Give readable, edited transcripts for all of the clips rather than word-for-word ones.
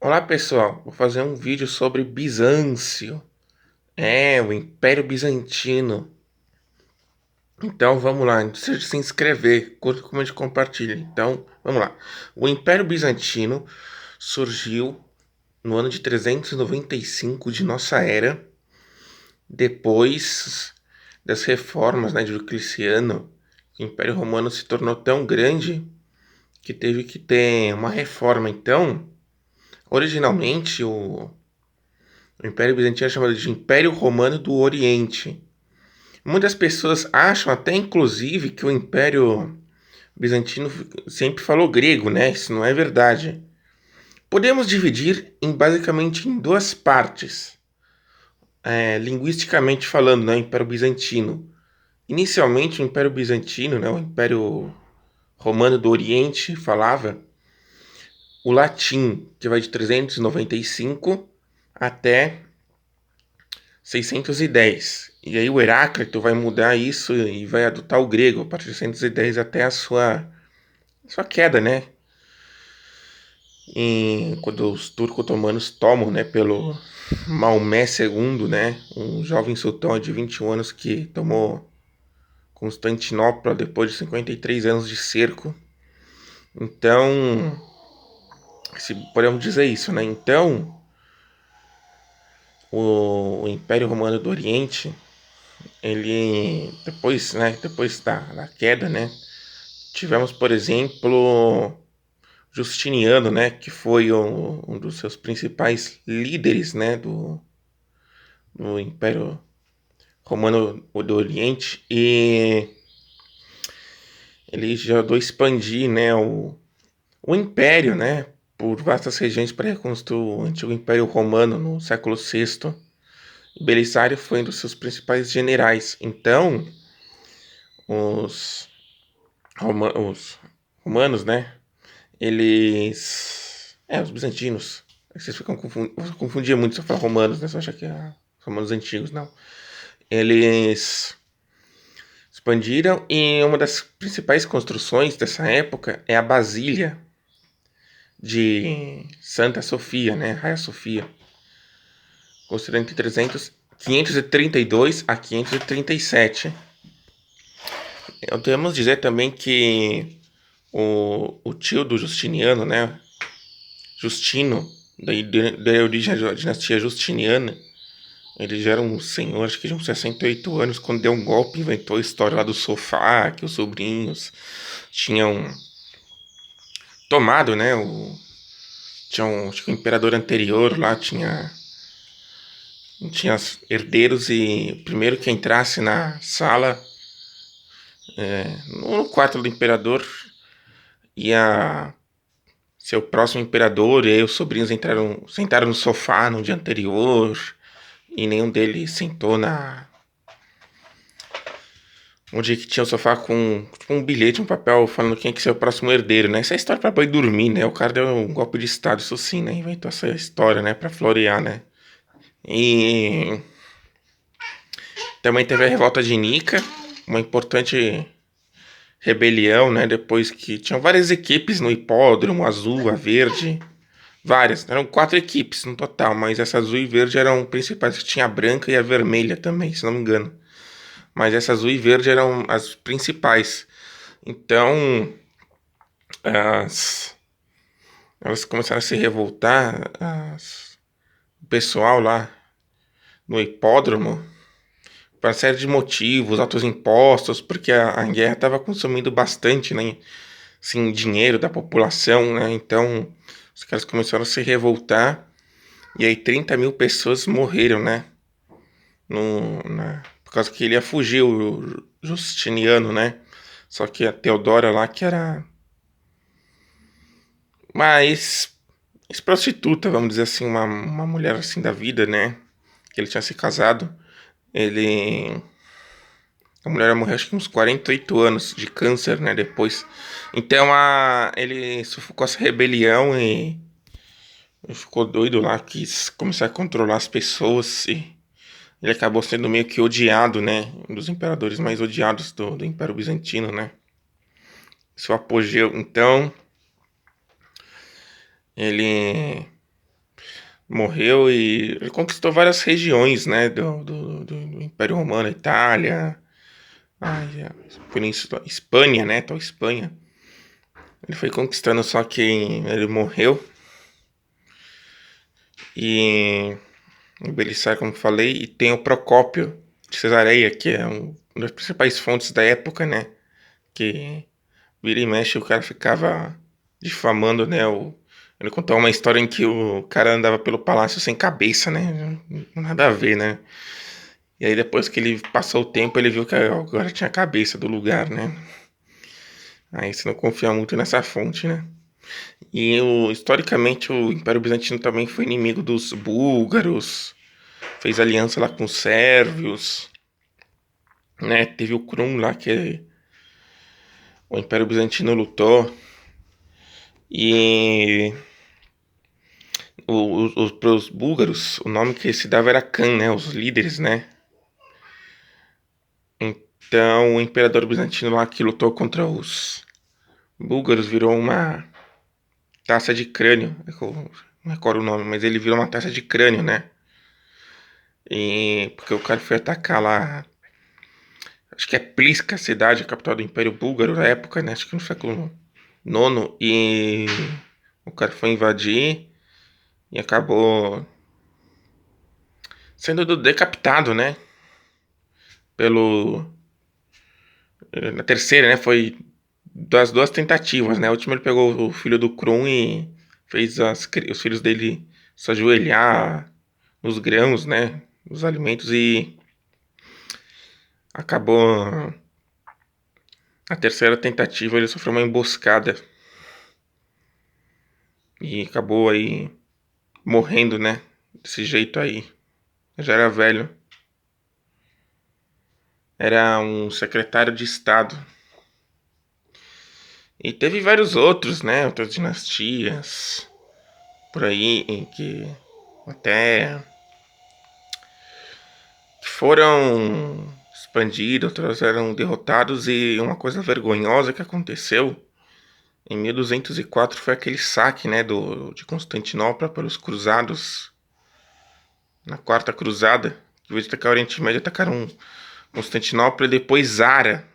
Olá pessoal, vou fazer um vídeo sobre Bizâncio, o Império Bizantino. Então vamos lá, não precisa de se inscrever, curta, comente e compartilha. Então vamos lá. O Império Bizantino surgiu no ano de 395 de nossa era, depois das reformas, de Diocleciano. O Império Romano se tornou tão grande que teve que ter uma reforma. Então, originalmente o Império Bizantino é chamado de Império Romano do Oriente. Muitas pessoas acham até, inclusive, que o Império Bizantino sempre falou grego, né? Isso não é verdade. Podemos dividir basicamente em duas partes, linguisticamente falando, né? O Império Bizantino. Inicialmente, o Império Bizantino, né? O Império Romano do Oriente, falava o latim, que vai de 395 até 610. E aí o Heráclito vai mudar isso e vai adotar o grego a partir de 610 até a sua queda, né? Quando os turco-otomanos tomam, né, pelo Maomé II, né, um jovem sultão de 21 anos que tomou Constantinopla depois de 53 anos de cerco. Então, se podemos dizer isso, né? Então, o Império Romano do Oriente, ele depois da queda, né, tivemos, por exemplo, Justiniano, né, que foi um dos seus principais líderes, né, do Império Romano do Oriente, e ele já ajudou a expandir, né, o Império, né, por vastas regiões para reconstruir o antigo Império Romano no século VI. Belisário foi um dos seus principais generais. Então, os, os romanos, né, os bizantinos. Vocês ficam confundiam muito se eu falar romanos, né? Você acha que é romanos antigos, não. Eles expandiram e uma das principais construções dessa época é a Basília de Santa Sofia, né? Raia Sofia. Construída entre 532 a 537. Podemos dizer também que o tio do Justiniano, né? Justino, da origem da dinastia Justiniana. Ele já era um senhor, acho que de uns 68 anos, quando deu um golpe, inventou a história lá do sofá, que os sobrinhos tinham tomado, né? Acho que o imperador anterior lá tinha herdeiros e o primeiro que entrasse na sala, no quarto do imperador, ia ser o próximo imperador, e aí os sobrinhos sentaram no sofá no dia anterior, e nenhum deles sentou onde que tinha o sofá com tipo, um bilhete, um papel falando quem é que ser o próximo herdeiro, né? Essa é a história pra boi dormir, né? O cara deu um golpe de estado, isso sim, né? Inventou essa história, né? Pra florear, né? E também teve a revolta de Nica, uma importante rebelião, né? Depois que tinham várias equipes no hipódromo, azul, a verde, várias. Eram 4 equipes no total, mas essa azul e verde eram principais, que tinha a branca e a vermelha também, se não me engano. Mas essa azul e verde eram as principais. Então, as, elas começaram a se revoltar, o pessoal lá no hipódromo, por uma série de motivos, altos impostos, porque a guerra estava consumindo bastante, né, assim, dinheiro da população, né, então os caras começaram a se revoltar, e aí 30 mil pessoas morreram, né, por causa que ele ia fugir, o Justiniano, né, só que a Teodora lá, que era uma ex-prostituta, vamos dizer assim, uma mulher assim da vida, né, que ele tinha se casado, ele... A mulher morreu acho que uns 48 anos de câncer, né, depois. Então ele sufocou essa rebelião e ele ficou doido lá, quis começar a controlar as pessoas e ele acabou sendo meio que odiado, né, um dos imperadores mais odiados do Império Bizantino, né. Seu apogeu, então, ele morreu e ele conquistou várias regiões, né, do Império Romano, Itália, Península, Espanha, né, tal Espanha. Ele foi conquistando, só que ele morreu e o Belissário, como falei, e tem o Procópio de Cesareia, que é uma das principais fontes da época, né, que vira e mexe o cara ficava difamando, né, ele contou uma história em que o cara andava pelo palácio sem cabeça, né, nada a ver, né. E aí depois que ele passou o tempo, ele viu que agora tinha a cabeça do lugar, né. Aí você não confia muito nessa fonte, né. E historicamente o Império Bizantino também foi inimigo dos búlgaros, fez aliança lá com os sérvios, né? Teve o Krum lá que o Império Bizantino lutou. E para os búlgaros, o nome que se dava era Khan, né? Os líderes, né? Então o Imperador Bizantino lá que lutou contra os búlgaros virou uma taça de crânio. Não recordo o nome, mas ele virou uma taça de crânio, né? E porque o cara foi atacar lá, acho que é Pliska, a cidade, a capital do Império Búlgaro na época, né? Acho que no século IX. E o cara foi invadir e acabou sendo decapitado, né? Pelo. Na terceira, né? Foi das duas tentativas, né? A última ele pegou o filho do Krum e fez os filhos dele se ajoelhar nos grãos, né? Nos alimentos e acabou. Na terceira tentativa ele sofreu uma emboscada e acabou aí morrendo, né? Desse jeito aí. Eu já era velho. Era um secretário de Estado. E teve vários outros, né? Outras dinastias por aí em que até foram expandidos, outros eram derrotados. E uma coisa vergonhosa que aconteceu em 1204 foi aquele saque, né, de Constantinopla pelos cruzados na Quarta Cruzada. Em vez de atacar o Oriente Médio, atacaram Constantinopla e depois Zara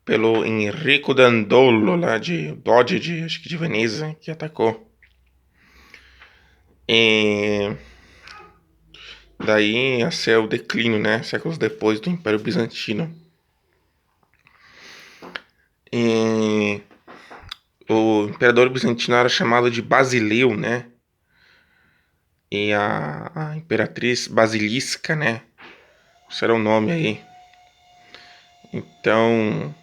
pelo Enrico Dandolo lá de Dodge, acho que de Veneza, que atacou. E daí esse é o declínio, né, séculos depois do Império Bizantino. E o imperador bizantino era chamado de Basileu, né? E a imperatriz Basilisca, né? Esse era o nome aí. Então,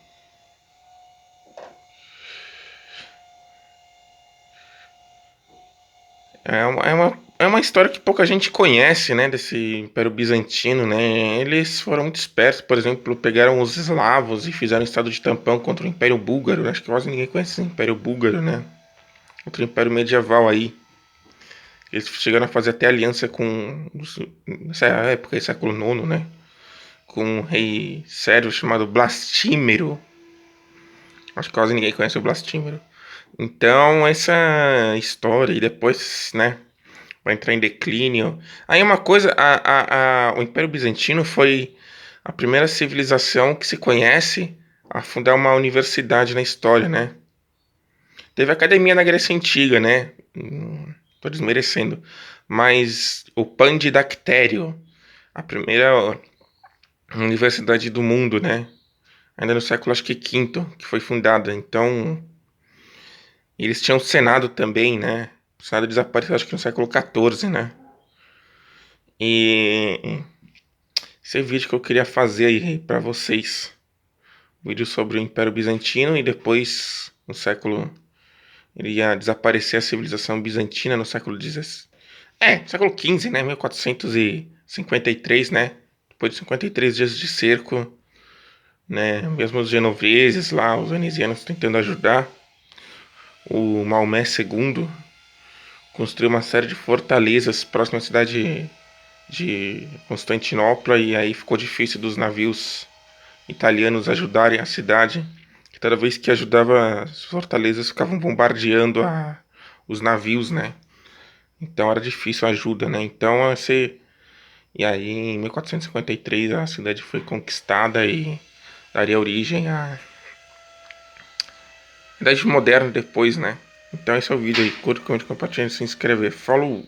é uma história que pouca gente conhece, né? Desse Império Bizantino, né? Eles foram muito espertos, por exemplo, pegaram os eslavos e fizeram estado de tampão contra o Império Búlgaro. Acho que quase ninguém conhece o Império Búlgaro, né? Outro império medieval aí. Eles chegaram a fazer até aliança com, nessa época, século IX, né? Com um rei sérvio chamado Blastímero. Acho que quase ninguém conhece o Blastímero. Então, essa história, e depois, né, vai entrar em declínio. Aí uma coisa, o Império Bizantino foi a primeira civilização que se conhece a fundar uma universidade na história, né? Teve academia na Grécia Antiga, né? Tô desmerecendo. Mas o Pandidactério, a primeira universidade do mundo, né? Ainda no século, acho que quinto, que foi fundada. Então, eles tinham Senado também, né? O Senado desapareceu, acho que no século XIV, né? E esse vídeo que eu queria fazer aí pra vocês. Vídeo sobre o Império Bizantino e depois, no século... Ele ia desaparecer a civilização bizantina no século XVI. Século XV, né? 1453, né? Depois de 53 dias de cerco, né? Mesmo os genoveses lá, os venezianos tentando ajudar. O Maomé II construiu uma série de fortalezas próximo à cidade de Constantinopla e aí ficou difícil dos navios italianos ajudarem a cidade. Toda vez que ajudava as fortalezas ficavam bombardeando os navios, né? Então era difícil a ajuda, né? Então você... E aí em 1453 a cidade foi conquistada e daria origem à Idade Moderna depois, né? Então esse é o vídeo aí, curta, comente, compartilhe, se inscrever. Falou!